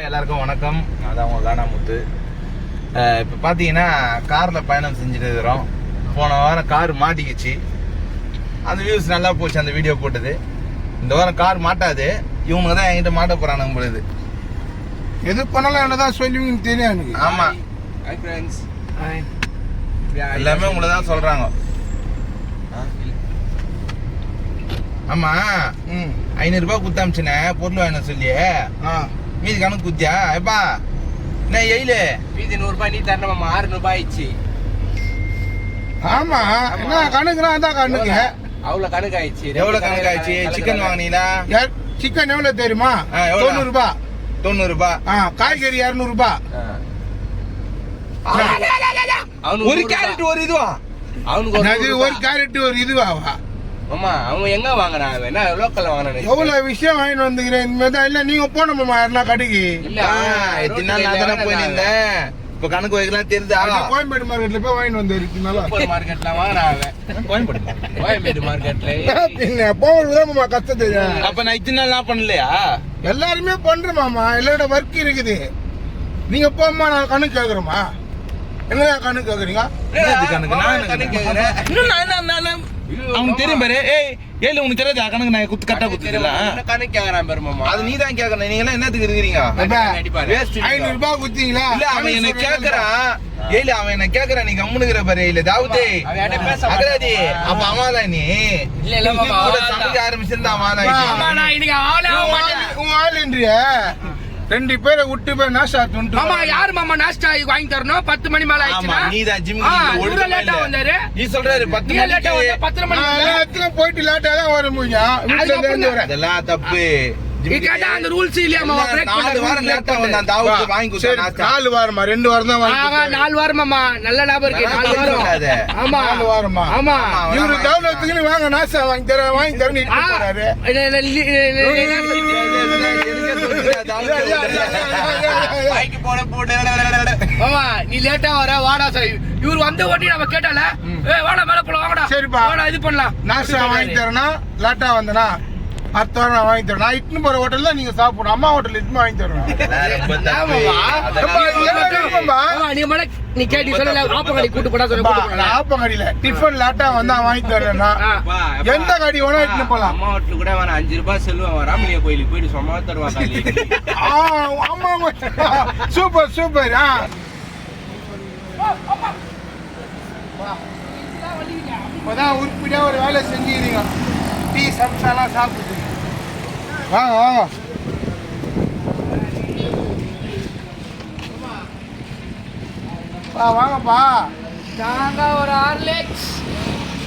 எல்லாருக்கும் வணக்கம். அதான் உங்க காணாமுத்து. இப்போ பார்த்தீங்கன்னா காரில் பயணம் செஞ்சுட்டு இருக்கிறோம். போன வாரம் கார் மாட்டிக்கிச்சு. அந்த வியூஸ் நல்லா போச்சு அந்த வீடியோ போட்டது. இந்த வாரம் கார் மாட்டாது, இவங்க தான் என்கிட்ட மாட்ட போகிறானுங்க பொழுது. எது பண்ணலாம் என்னதான் சொல்லுவீங்கன்னு தெரியும் எனக்கு. ஆமாம், எல்லாமே உங்களை தான் சொல்கிறாங்க. ஆமா, 500 ரூபாய் குத்தாமிச்சுனே பொருள் வாங்கின சொல்லி. மீதி கணக்கு குத்தியா? எப்பா என்ன எயிலு மீதி 100 ரூபாய் நீ தரணுமா? 600 ரூபாய் ஆயிடுச்சு. ஆமா, என்ன கணக்குனா அதான் கணக்கு. அவ்வளவு கணக்கு ஆயிடுச்சு. எவ்வளவு கணக்கு ஆயிடுச்சு? சிக்கன் வாங்கினீங்களா? சிக்கன் எவ்வளவு தெரியுமா? 90 ரூபாய். 90 ரூபாய். காய்கறி 200 ரூபாய். ஒரு கேரட் ஒரு இதுவா? அவனுக்கு ஒரு கேரட் ஒரு இதுவாவா? ஆமா, அவன் எங்க வாங்குறான்? என்ன லோக்கல்ல வாங்குறான்? எவ்வளவு விஷயம் வாங்கிட்டு வந்துக்கிறேன். இனிமேதான் இல்ல நீங்க போனோம்மா யாருன்னா கடைக்கு. இல்ல எத்தனை நாள் நான் தானே போயிருந்தேன். இப்ப கணக்கு வைக்கலாம் தெரியுதா? கோயம்பேடு மார்க்கெட்ல போய் வாங்கிட்டு வந்து இருக்குனால மார்க்கெட்ல வாங்குறான். கோயம்பேடு மார்க்கெட்ல பின்ன போகணுமா கஷ்டம் தெரியும். அப்ப நான் இத்தனை நாள் நான் பண்ணலையா? எல்லாருமே பண்றோம் மாமா, எல்லாரோட ஒர்க் இருக்குது. நீங்க போமா, நான் கணக்கு கேக்குறோமா? என்ன கணக்கு கேக்குறீங்க? கணக்கு கேக்குறேன். அவனுக்கு தெரியும் பாரு. ஏழு உனக்கு தெரியாது கணக்கு. நான் கரெக்டா குத்திடலாம். கணக்கு கேக்குறான் பெருமாமா. அது நீ தான் கேட்கணும். நீங்க எல்லாம் என்னத்துக்கு இருக்கிறீங்க? 500 ரூபாய் குத்தீங்களா? இல்ல, அவன் என்ன கேக்குறான். ஏழு அவன் என்ன கேக்குறான். நீ கம்முனுக்குற பாரு. இல்ல தாவூதே அகராதி. அப்ப அம்மாதா நீ இல்ல சமைக்க ஆரம்பிச்சிருந்தா அம்மாதா. உன் ஆளுன்றிய 2 பேரை விட்டு போய் நாஸ்டா துண்டு. மாமா யாரு மாமா நாஸ்டா வாங்கி தரணும்? 10 மணி மேல ஆயிடுச்சுனா நீதான் ஜிம் லேட்டா வந்தாரு. நீ சொல்றாரு 10 மணி லேட்டா வந்தா 10 மணி நேரத்துல போயிட்டு லேட்டா தான் வர முடியும். வீட்ல இருந்து வர அதெல்லாம் தப்பு. கேட்டா அந்த ரூல்ஸ் இல்லையா மாமா? பிரேக் 4 வாரம் லேட்டா வந்தான் தாவூத் வாங்கி கொடுத்தா நாஸ்டா. 4 வாரமா 2 வாரம் தான் வாங்கி. 4 வாரம் மாமா, நல்ல ஞாபகம் இருக்கு. 4 வாரம். ஆமா 4 வாரமா. ஆமா, இவரு தாவூத்துக்கு வாங்க நாஸ்டா வாங்கி தரேன்னு போறாரு. மாமா நீ லேட்டா வர வாடா சார். இவர் வந்த ஓட்டி நம்ம கேட்டால வாடா மேல போலாம் வாடா. சரிப்பா வாடா இது பண்ணலாம். நாஸ்டா வாங்கி தரேனா லேட்டா வந்தனா அடுத்த வாரம் நான் வாங்கி தரேன். நான் இட்னு போற ஹோட்டல்ல நீங்க சாப்பிடணும். அம்மா ஹோட்டல் இட்னு வாங்கி தரேன். நீ கேட்டி சொல்லல ஆப்பங்கடி கூட்டு போடா சொல்ல. ஆப்பங்கடியில டிஃபன் லேட்டா வந்தா வாங்கி தரேன்னா எந்த கடி வேணா இட்னு போலாம். அம்மா ஹோட்டல் கூட வேணா 5 ரூபாய் செல்லுவான். ராமலிங்க கோயிலுக்கு போயிட்டு சும்மா தருவாங்க. ஆமா சூப்பர் சூப்பர். இப்பதான் உருப்படியா ஒரு வேலை செஞ்சுக்கிறீங்க. டீ சம்சாலாம் சாப்பிட்டு வாங்க வாங்க. வாங்கப்பா. நாங்க ஒரு ஹார்லிக்ஸ்.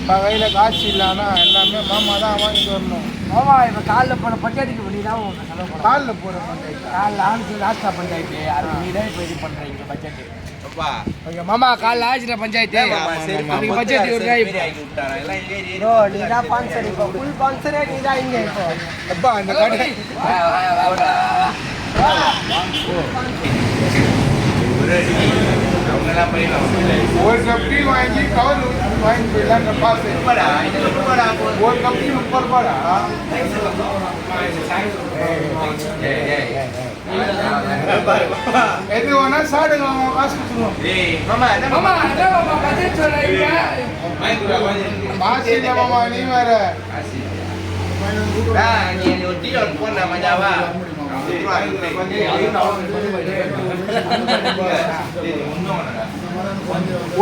கையில காசு இல்லைன்னா எல்லாமே மாமா தான் வாங்கிட்டு வரணும். மாமா இப்ப காலைல போன பஞ்சாயத்துக்கு பண்ணிதான் காலில் போற பஞ்சாயத்து. காலைல ஆரம்பிச்சு ராஷ்டிரா பஞ்சாயத்து. அது நீதான் இப்ப இது பண்றீங்க பட்ஜெட். மாமா காலைல ஆச்சுனா பஞ்சாயத்து. நீங்க பட்ஜெட் ஒரு காய் நீதான் ஸ்பான்சர். இப்போ ஃபுல் ஸ்பான்சரே நீதான் இங்க. இப்போ அப்பா இந்த கடை ஒரு கப் டீ வாங்கி கவர் வாங்கி போயிடலாம். பாசு ஒரு கப் டீ 30 ரூபாடா. எது வேணா சாடுங்க, காசு கொடுத்துருவோம். காசு இல்லை மாமா, நீ வேற.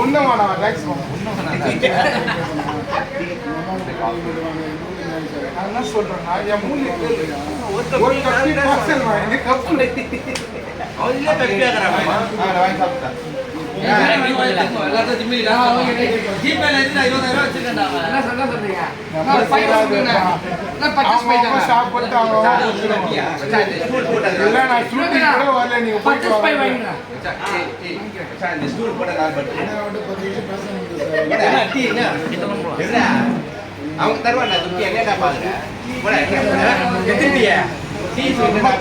ஒன்னும் வேணாம் டேக்ஸ் என்ன சொல்றேன்னா என் மூணு ஒரு கப்பி பார்சல் வாங்கி கப்பு வாங்கி சாப்பிட்டேன். அவங்க தருவாங்க. என்னடா பாக்குற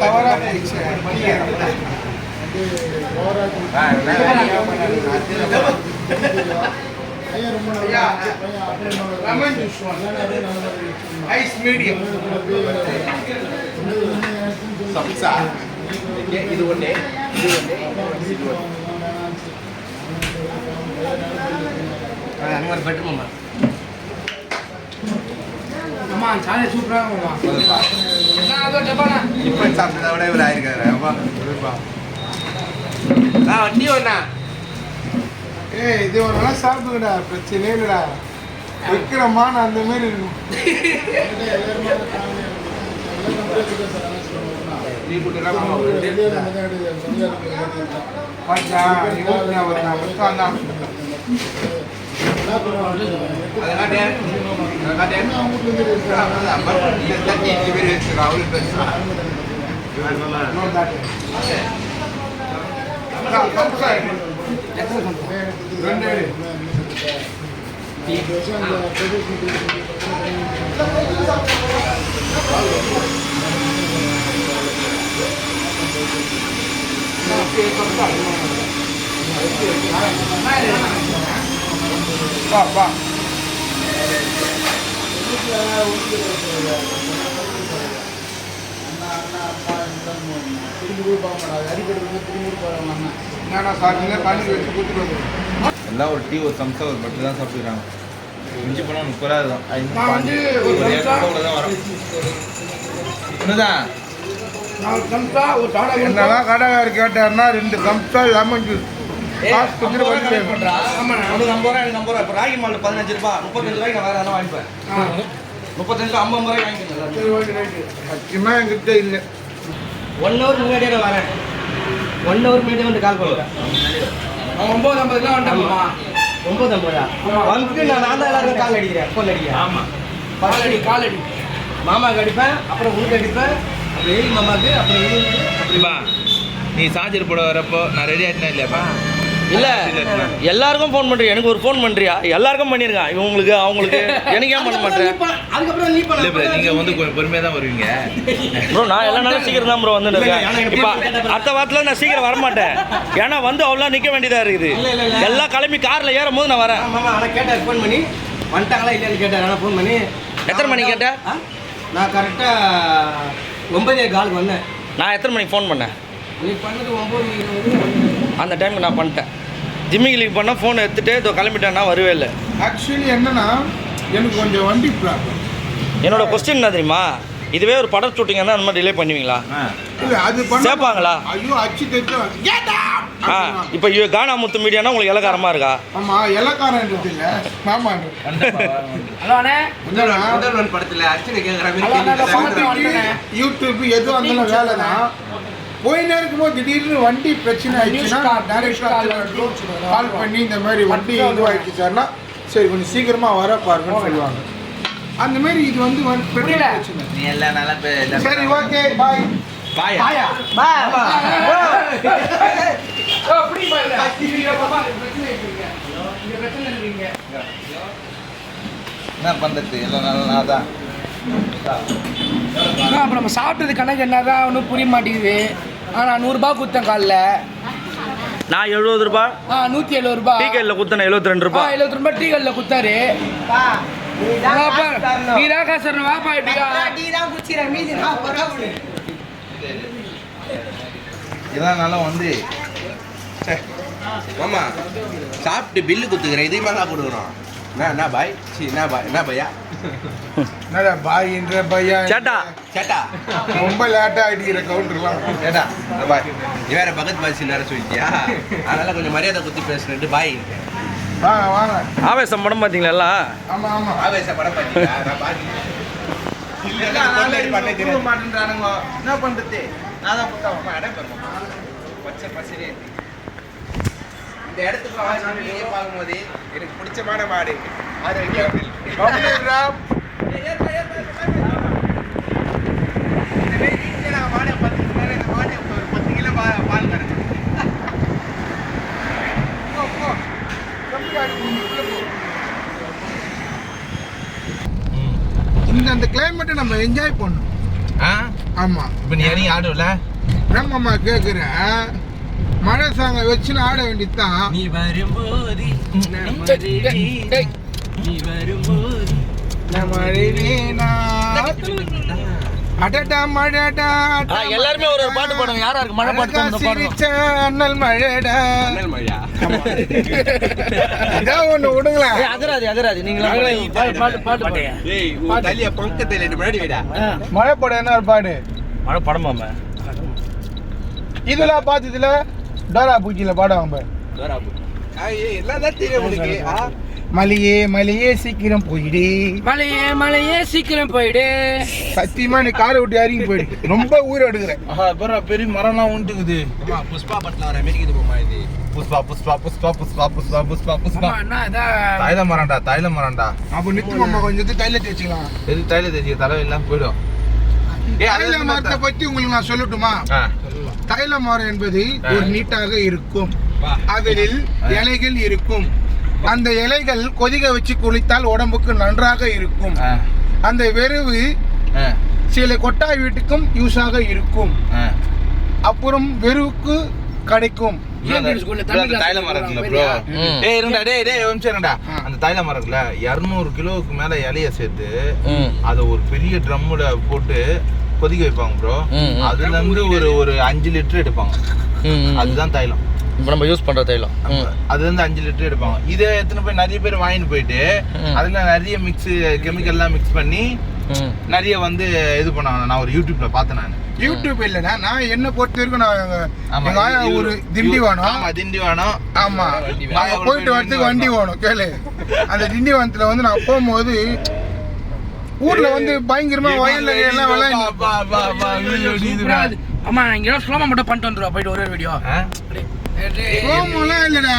தவறா போயிடுச்சு. Lemon juice one. Ice medium. Samsa. இது ஒண்ணு இது ஒண்ணு அந்த மாதிரி பெட்ரூம் அம்மா சாலை சூப்பரா இருக்கும்மா நான் அதோ டப்பானா இப்போ சாப்பிட்டதை விட இவர் ஆயிருக்காரு அப்பா வண்டி ஒண்ணா ஏய் இது ஒரு நாள் சாப்பிடுங்கடா பிரச்சனையே இல்லைடா வைக்கிறமான அந்த மாதிரி இருக்கும் நீ போட்டுடா பாத்தா இருபத்தி ஒரு நாள் தான் வா எல்லாம் ஒரு டீ ஒரு சம்சா ஒரு மட்டும் தான் சாப்பிட்டுக்கிறாங்க. மிஞ்சி போனால் 30 ரூபா தான். நான் வந்து ஒரு ஒரு தான் வரும். என்னதான் நான் சம்சா ஒரு சாடா என்னதான் கடைக்காரர் கேட்டாருன்னா 2 கம்சா லெமன் ஜூஸ் காசு கொடுத்துட்டு வந்து ஆமா அவனுக்கு 50 ரூபா எனக்கு 50 ரூபா இப்போ ராகி மால் 15 ரூபா 35 ரூபாய்க்கு நான் வேற எதாவது வாங்கிப்பேன் 35 50 ரூபாய்க்கு வாங்கிக்கணும் சரி ஓகே ரைட்டு சத்தியமா என்கிட்ட இல்லை 1 ஹவர் முன்னாடியே நான் வரேன் 1 ஹவர் முன்னாடியே வந்து கால் பண்ணுறேன் அவன் 9:50 வந்துட்டான்மா 9:50 வந்து நான் தான் எல்லாருக்கும் கால் அடிக்கிறேன் ஃபோன் அடிக்கிறேன் ஆமாம் காலடி மாமாவுக்கு அடிப்பேன் அப்புறம் உங்களுக்கு அடிப்பேன் அப்புறம் ஏழு மாமாவுக்கு அப்புறம் ஏழு அப்படிப்பா நீ சார்ஜர் போட வரப்போ நான் ரெடி ஆகிட்டேன் இல்லையாப்பா? இல்லை எல்லாருக்கும் ஃபோன் பண்ணுறியா? எனக்கு ஒரு ஃபோன் பண்ணுறியா? எல்லாருக்கும் பண்ணியிருக்கான் இவங்களுக்கு அவங்களுக்கு எனக்கு ஏன் பண்ண மாட்டேன்? அதுக்கப்புறம் நீ இல்லை ப்ரோ, நீங்கள் வந்து கொஞ்சம் பொறுமையாக தான் வருவீங்க. ப்ரோ நான் எல்லா நாளும் சீக்கிரம் தான் ப்ரோ வந்துட்டு இருக்கேன். இப்போ அடுத்த வாரத்தில் நான் சீக்கிரம் வரமாட்டேன். ஏன்னா வந்து அவ்வளோ நிற்க வேண்டியதாக இருக்குது. எல்லாம் கிளம்பி காரில் ஏறும் போது நான் வரேன். மாமா ஆனால் கேட்டார் ஃபோன் பண்ணி வந்துட்டாங்களா இல்லையான்னு கேட்டார். ஆனால் ஃபோன் பண்ணி எத்தனை மணிக்கு கேட்டேன்? நான் கரெக்டாக 9:15 வந்தேன். நான் எத்தனை மணிக்கு ஃபோன் பண்ணேன்? நீ பண்ணது 9:20 அந்த டைமுக்கு நான் பண்ணிட்டேன். ஜிம்மிக்கு பண்ணால் ஃபோன் எடுத்துகிட்டு இதோ கிளம்பிட்டேன்னா வரவே இல்லை. ஆக்சுவலி என்னன்னா எனக்கு கொஞ்சம் வண்டி ப்ராப்ளம். என்னோட கொஸ்டின் என்ன தெரியுமா? இதுவே ஒரு படம் ஷூட்டிங் அந்த மாதிரி டிலே பண்ணுவீங்களா? இல்லை அது சேர்ப்பாங்களா? ஐயோ அச்சு தைச்சு இப்போ கானா முத்து மீடியானா உங்களுக்கு இலக்காரமாக இருக்கா? ஆமாம் இலக்காரன்றது இல்லை மாமான்றது. ஹலோ அண்ணே முதல்வன் படத்தில் அர்ச்சனை கேட்குற யூடியூப் எதுவும் அந்த வேலை தான். போயினே இருக்கும்போது திடீர்னு வண்டி பிரச்சனை ஆயிடுச்சுன்னா கால் பண்ணி இந்த மாதிரி வண்டி இதுவாகிடுச்சு சார்னா சரி கொஞ்சம் சீக்கிரமாக வர பாருங்கன்னு சொல்லுவாங்க. அந்த மாதிரி இது வந்து பெட்ரோல் பிரச்சனை. நீ எல்லாம் நல்லா சரி ஓகே பாய். பாயா என்ன பண்ணுறது? எல்லாம் நல்லா தான். அப்போ நம்ம சாப்பிட்டது கணக்கு என்னதான் ஒன்றும் புரிய மாட்டேங்குது. ஆனால் 100 ரூபாய் கொடுத்தேன் காலைல. நான் 70 ரூபா 170 ரூபாய் டீ கடையில் குத்தேன் 72 ரூபா 70 ரூபாய் டீ கடையில் குத்தாரு. நீ தான் காசு தரணும். வாப்பா இதெல்லாம் நல்லா வந்து மாமா சாப்பிட்டு பில்லு குத்துக்கிறேன். இதே மாதிரி தான் கொடுக்குறோம். என்ன பாய் என்ன பையா என்னடா பாய்ன்ற பையா சேட்டா சேட்டா ரொம்ப லேட்டாக அடிக்கிற கவுண்டர்லாம். சேட்டா பாய் நீ வேற பக்கத்து பாய்ச்சி வேற சொல்லிட்டியா? அதனால கொஞ்சம் மரியாதை குத்தி பேசுனேன் பாய். வாங்க வாங்க. ஆவேசம் படம் பார்த்தீங்களா எல்லாம்? ஆமாம் ஆமாம். ஆவேச படம் பார்த்தீங்களா? நான் பார்த்துட்டேன். மாட்டேன்றானுங்க. என்ன பண்ணுறது? நான் தான் புத்தகம் பச்சை பசரே இந்த இடத்துக்கு பார்க்கும்போது எனக்கு பிடிச்சமான மாடு அந்த கிளைமேட்டை நம்ம என்ஜாய் பண்ணணும். ஆமா இப்போ நீ இறங்கி ஆடுவல நம்ம கேட்குறேன். மழை சாங்க வச்சுன்னு ஆட வேண்டியதுதான். நீ வரும்போது நீ வரும்போது அடடா மழடா எல்லாருமே ஒரு பாட்டு பாடுங்க. யாரா இருக்கு மழை பாட்டு பாடுங்க. சிரிச்ச அண்ணல் மழடா. அண்ணல் மழையா? இதான் ஒண்ணு விடுங்களேன். அதராது நீங்களா பாட்டு பாட்டு ஏய் உன் தலைய பங்கத்துல முன்னாடி வைடா. மழை படம் என்ன ஒரு பாடு? மழை படமாம இதெல்லாம் பார்த்ததுல டோரா பூச்சியில பாடுவாங்க பாரு. ஏய் எல்லாம் தான் தெரியும் உனக்கு. மலையே மலையே சீக்கிரம் போயிடு. மலையே சீக்கிரம் போயிடு. சத்தியமா நீ காரை விட்டு இறங்கி போயிடு. ரொம்ப ஊரை எடுக்கிறேன். பெரிய மரம்லாம் உண்டுக்குது. புஷ்பா பட்ல வர மெடிக்குது போமா இது. அம்மா, என்ன இதான் தைல மரம்டா. அப்ப நித்து மாமா கொஞ்சம் தைல தேய்ச்சிக்கலாம். எது தைல தேய்ச்சி தலைவெல்லாம் போயிடும். தைல மரத்தை பத்தி உங்களுக்கு நான் சொல்லட்டுமா? தைல மரம் என்பது ஒரு நீட்டாக இருக்கும். அதில் இலைகள் இருக்கும். அந்த இலைகள் கொதிக்க வச்சு குளித்தால் உடம்புக்கு நன்றாக இருக்கும். அந்த வெறுவு சில கொட்டாய் வீட்டுக்கும் யூஸாக இருக்கும். அப்புறம் வெறுவுக்கு கிடைக்கும். தைல மரத்துல ப்ரோ. அந்த தைல மரத்துல 200 கிலோவுக்கு மேல இலைய சேர்த்து அதை ஒரு பெரிய ட்ரம்முல போட்டு கொதிக்க வைப்பாங்க ப்ரோ. அதுல இருந்து ஒரு 5 லிட்டர் எடுப்பாங்க. அதுதான் தைலம். இப்போ நம்ம யூஸ் பண்ற தைலம். அது வந்து 5 லிட்டர் எடுப்பாங்க. இதை எத்தனை பேர் நிறைய பேர் வாங்கிட்டு போயிட்டு அதுல நிறைய கெமிக்கல்லாம் மிக்ஸ் பண்ணி நிறைய வந்து இது பண்ணாங்க. நான் ஒரு யூடியூப்ல பார்த்தேன். நான் யூடியூப் இல்லைன்னா நான் என்ன பொறுத்த வரைக்கும் நான் ஒரு திண்டிவனம். ஆமா நாங்க போயிட்டு வரதுக்கு வண்டி வேணும். கேளு, அந்த திண்டிவனத்துல வந்து நான் போகும்போது ஊர்ல வந்து பயங்கரமா வயல்ல எல்லாம் விளையாண்டு. அம்மா இங்க ஸ்லோமா மட்டும் பண்ணிட்டு வந்துருவா போயிட்டு ஒரு வீடியோ. கோமெல்லாம் இல்லடா.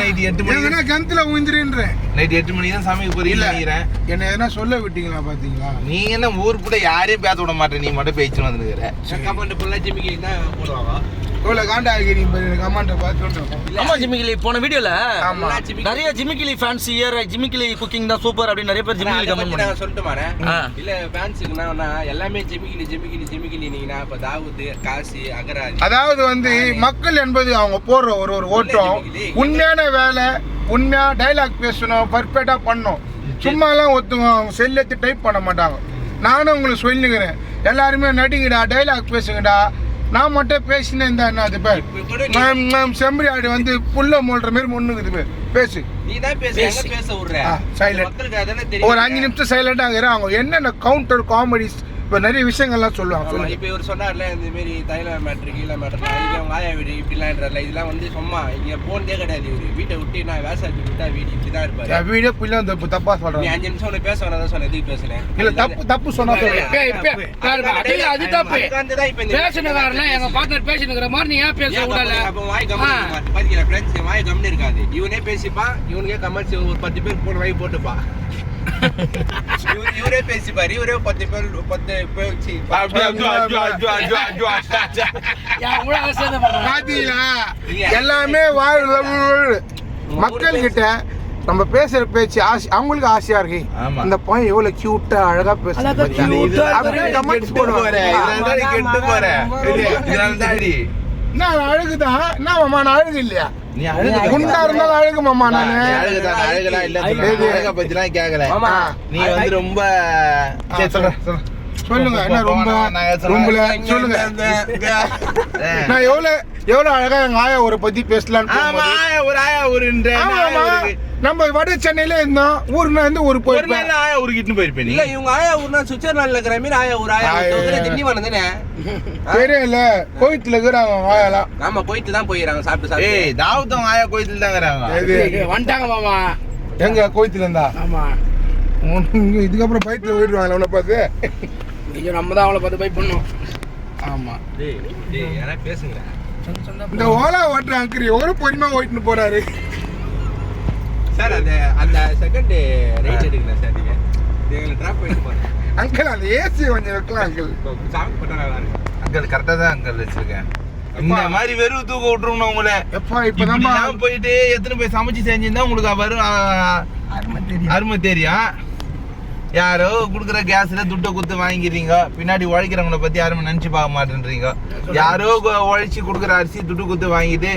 நைட் 8 மணி கிணத்துல ஊந்துருன்றேன். நைட் 8 மணி தான் சாமி போறீங்க. என்ன எதனா சொல்ல விட்டீங்களா? பாத்தீங்களா நீ என்ன ஊர் கூட யாரையும் பேச விட மாட்டேன். நீ மட்டும் பேச்சுன்னு வந்துருக்கிற. கமெண்ட் ஃபுல்லா ஜிமிக்கி தான் போடுவாங்க. இவ்வளவு காண்டா ஆகிறீங்க கமெண்ட்டை பார்த்து. ஆமா ஜிமிக்கிலி போன வீடியோல ஆமா நிறைய ஜிமிக்கிலி ஃபேன்ஸ் இயர் ஜிமிக்கிலி குக்கிங் தான் சூப்பர் அப்படின்னு நிறைய பேர் ஜிமிக்கிலி கமெண்ட் பண்ணாங்க. சொல்லிட்டு மாறேன். இல்ல ஃபேன்ஸ்க்குனா எல்லாமே ஜிமிக்கிலி நீங்கனா இப்ப தாவூத் காசி அகராஜ். அதாவது வந்து மக்கள் என்பது அவங்க போடுற ஒரு ஓட்டம் உண்மையான வேலை, உண்மையா டைலாக் பேசணும், பர்ஃபெக்டா பண்ணணும். சும்மா எல்லாம் ஒத்துங்க செல் எடுத்து டைப் பண்ண மாட்டாங்க. நானும் உங்களுக்கு சொல்லிக்கிறேன், எல்லாருமே நடிங்கடா, டைலாக் பேசுங்கடா. நான் மட்டும் பேசினேன் இந்த அது பேர் செம்பரி ஆடு வந்து புல்ல மோல்ற மாதிரி முன்னுக்குது பேர். பேசு, நீ தான் பேசு, எங்க பேச விடுற? சைலண்ட். மக்களுக்கு அதானே தெரியும். ஒரு 5 நிமிஷம் சைலண்டா இருக்கிறேன். அவங்க என்னென்ன கவுண்டர் காமெடிஸ் இப்போ நிறைய விஷயங்கள்லாம் சொல்லுவாங்க. இப்போ இவர் சொன்னார்ல இந்த மாதிரி தைல மேட்ரு கீழே மேட்ரு அவங்க ஆயா வீடு இப்படிலாம்ன்றல இதெல்லாம் வந்து சும்மா இங்கே போனதே கிடையாது. இவர் வீட்டை விட்டு நான் வேசாச்சு விட்டா வீடு இப்படி தான் இருப்பாரு. வீடியோ புள்ள தப்பா சொல்றேன். நீ 5 நிமிஷம் பேச வேணாதான் சொன்னேன். எதுக்கு பேசுனேன்? இல்ல தப்பு சொன்னா அது தப்பு. பேசுனகாரனா எங்க பார்ட்னர் பேசினுக்கிற மாதிரி நீ ஏன் பேச விடல? அப்போ வாய் கம்மி பாத்தீங்களா ஃப்ரெண்ட்ஸ், வாய் கம்மி இருக்காது. இவனே பேசிப்பான், இவனுக்கே கமெண்ட்ஸ் ஒரு 10 பேர் போன வாய் போட்டுப்பான். இவரே பேசிப்பாரு, இவரே 10 பேர் எல்லாமே மக்கள் கிட்ட நம்ம பேசுற பேச்சு அவங்களுக்கு ஆசையா இருக்கு. அந்த பையன் எவ்வளவு கியூட்டா அழகா பேசுறாங்க. அழகுதான் என்ன மாமா? நான் அழகு இல்லையா? குண்டா இருந்தாலும் அழகு மாமா. நானு கேக்கல. நீ வந்து ரொம்ப சொல்லுங்க என்ன ரொம்ப சொல்லுங்க. நான் எவ்வளவு அழகா எங்க ஆயா ஒரு பத்தி பேசலான்னு. நம்ம வட சென்னையில இருந்தோம். ஊர்னா இருந்து ஊர் போயிருப்பேன். ஆயா ஊருக்கு போயிருப்பேன். இல்ல இவங்க ஆயா ஊர்னா சுவிட்சர்லாந்துல இருக்கிற மாதிரி ஆயா ஊர். ஆயா திண்டிவனம் தானே? தெரியல, கோயத்துல இருக்கிறாங்க ஆயாலாம். ஆமா கோயத்துல தான் போயிடறாங்க சாப்பிட்டு. ஏய் தாவூத் ஆயா கோயத்துல தான் இருக்கிறாங்க. வந்துட்டாங்க மாமா. எங்க கோயத்துல இருந்தா? ஆமா. இதுக்கப்புறம் பைக்ல போயிடுவாங்க அவனை பார்த்து. ஐயோ நம்ம தான் அவளை பார்த்து பை பண்ணோம். ஆமா யாரா பேசுங்க. இந்த ஓலா ஓட்டுற அங்கிரி எவ்வளவு பொறுமையா ஓட்டிட்டு போறாரு சார். அந்த செகண்ட் ரைட் எடுக்கணும் சார். நீங்க எங்களை டிராப் பண்ணிட்டு போறேன் அங்கிள். அந்த ஏசி கொஞ்சம் வைக்கலாம் அங்கிள். சாமி பண்ணா நல்லா இருக்கு அங்கிள். கரெக்டா தான் அங்கிள் வச்சிருக்கேன். இந்த மாதிரி வெறும் தூக்க விட்டுருணும் உங்களை. எப்பா இப்பதான் போயிட்டு எத்தனை போய் சமைச்சு செஞ்சிருந்தா உங்களுக்கு வரும் அருமை தெரியும். யாரோ குடுக்குற கேஸ்ல துட்டை குத்து வாங்கிக்கிறீங்க. பின்னாடி உழைக்கிறவங்களை பத்தி யாருமே நினைச்சு பார்க்க மாட்டேன்றீங்க. யாரோ உழைச்சி குடுக்குற அரிசி துட்டு குத்து வாங்கிட்டு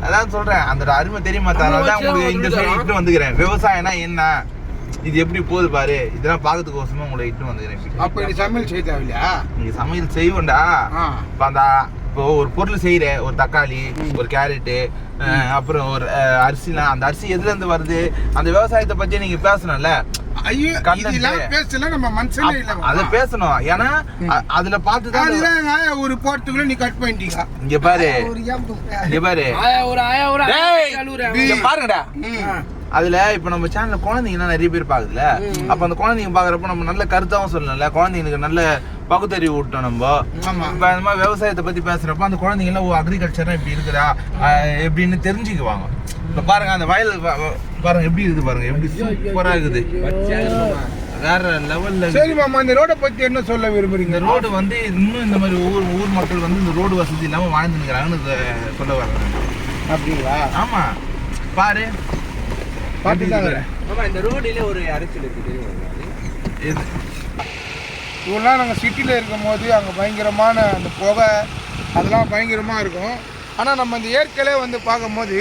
அதான் சொல்றேன். அந்த அருமை தெரியுமா? தான் உங்களுக்கு இந்த சைடு வந்துக்கிறேன். விவசாயம்னா என்ன? இது எப்படி போகுது பாரு, இதெல்லாம் பார்க்கறதுக்கு கோசமா உங்களை இட்டு வந்துக்கிறேன். அப்போ நீ சமையல் செய்ய தேவையில்லையா? நீங்க சமையல் செய்வோண்டா. இப்போ ஒரு பொருள் செய்யற, ஒரு தக்காளி, ஒரு கேரட்டு, அப்புறம் ஒரு அரிசிலாம், அந்த அரிசி எதுல இருந்து வருது, அந்த விவசாயத்தை பத்தி நீங்க பேசணும்ல. ஐயோ, இதெல்லாம் பேசல நம்ம மனசுல இல்ல. அத பேசணும். ஏன்னா அதுல பார்த்துதான் ஒரு போறதுக்குள்ள நீ கட் பண்ணிட்டீங்க. இங்க பாரு, இங்க பாரு, இங்க பாருங்கடா. அதுல இப்ப நம்ம சேனல்ல குழந்தைங்க நிறைய பேர் பாக்குதுல, அப்ப அந்த குழந்தைங்க பாக்குறப்ப நம்ம நல்ல கருத்தாவும் சொல்லணும்ல, குழந்தைங்களுக்கு நல்ல பகுத்தறிவு விட்டோம். நம்ம இப்ப இந்த மாதிரி விவசாயத்தை பத்தி பேசுறப்ப அந்த குழந்தைங்க எல்லாம் அக்ரிகல்ச்சரா இப்படி இருக்குதா எப்படின்னு தெரிஞ்சுக்குவாங்க. இப்ப பாருங்க அந்த வயல் பாருங்க எப்படி இருக்குது, பாருங்க எப்படி சூப்பரா இருக்குது, வேற லெவல்ல. சரி மாமா, இந்த ரோட பத்தி என்ன சொல்ல விரும்புறீங்க? இந்த ரோடு வந்து இன்னும் இந்த மாதிரி ஊர் மக்கள் வந்து இந்த ரோடு வசதி இல்லாம வாழ்ந்துருக்கிறாங்கன்னு சொல்ல வர்றாங்க. அப்படிங்களா? ஆமா, பாரு இந்த ரோடிலே ஒரு அரசியல் இருக்குது. இவெல்லாம் நாங்கள் சிட்டியில் இருக்கும் போது அங்கே பயங்கரமான அந்த புகை அதெல்லாம் பயங்கரமாக இருக்கும். ஆனால் நம்ம இந்த இயற்கையிலே வந்து பார்க்கும்போது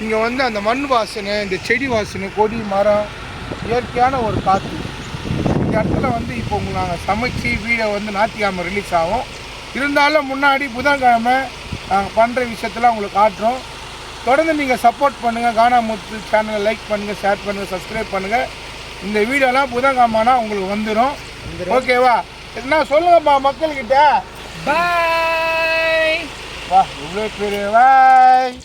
இங்கே வந்து அந்த மண் வாசனை, இந்த செடி வாசனை, கொடி மரம், இயற்கையான ஒரு காற்று. இந்த இடத்துல வந்து இப்போ உங்களுக்கு நாங்கள் சமைச்சு வீடியோ வந்து ஞாயிற்றுக்கிழமை ரிலீஸ் ஆகும். இருந்தாலும் முன்னாடி புதன்கிழமை நாங்கள் பண்ணுற விஷயத்தெல்லாம் உங்களுக்கு காட்டுறோம். தொடர்ந்து நீங்கள் சப்போர்ட் பண்ணுங்கள். கானா முத்து சேனலை லைக் பண்ணுங்கள், ஷேர் பண்ணுங்கள், சப்ஸ்கிரைப் பண்ணுங்கள். இந்த வீடியோலாம் புதன்கிழமைனா உங்களுக்கு வந்துடும். ஓகேவா? என்ன சொல்லுங்கப்பா மக்கள்கிட்ட. பாய். வா, இவ்வளோ பெரிய பாய்.